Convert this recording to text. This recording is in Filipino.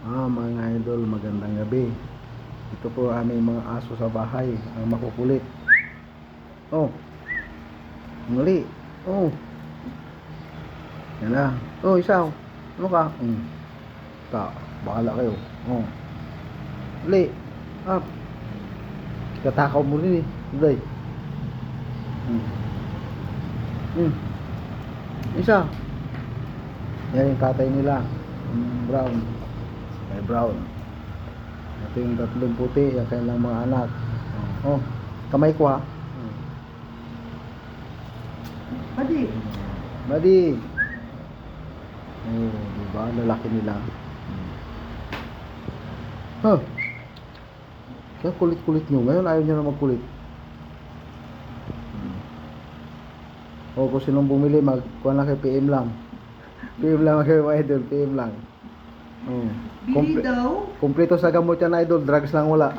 Mga idol, magandang gabi. Ito po aming mga aso sa bahay, ang makukulit. Oh, muli. Oh, yan na. Oh, isaw. Ano ka? Bahala kayo. Oh, muli. Up. Katakaw mo rin eh. Uday. Isa. Yan yung tatay nila. Brown. May brown. Ito yung tatlong puti, yung kailang mga anak. Oh, kamay ko ha. Buddy. Oh, diba? Lalaki nila. Kaya kulit-kulit nyo. Ngayon ayaw nyo na magkulit. O kung sinong bumili, magkuha na kay PM lang. PM lang kayo idol, PM lang. Bili daw? Kompleto sa gamot yan idol, drugs lang wala.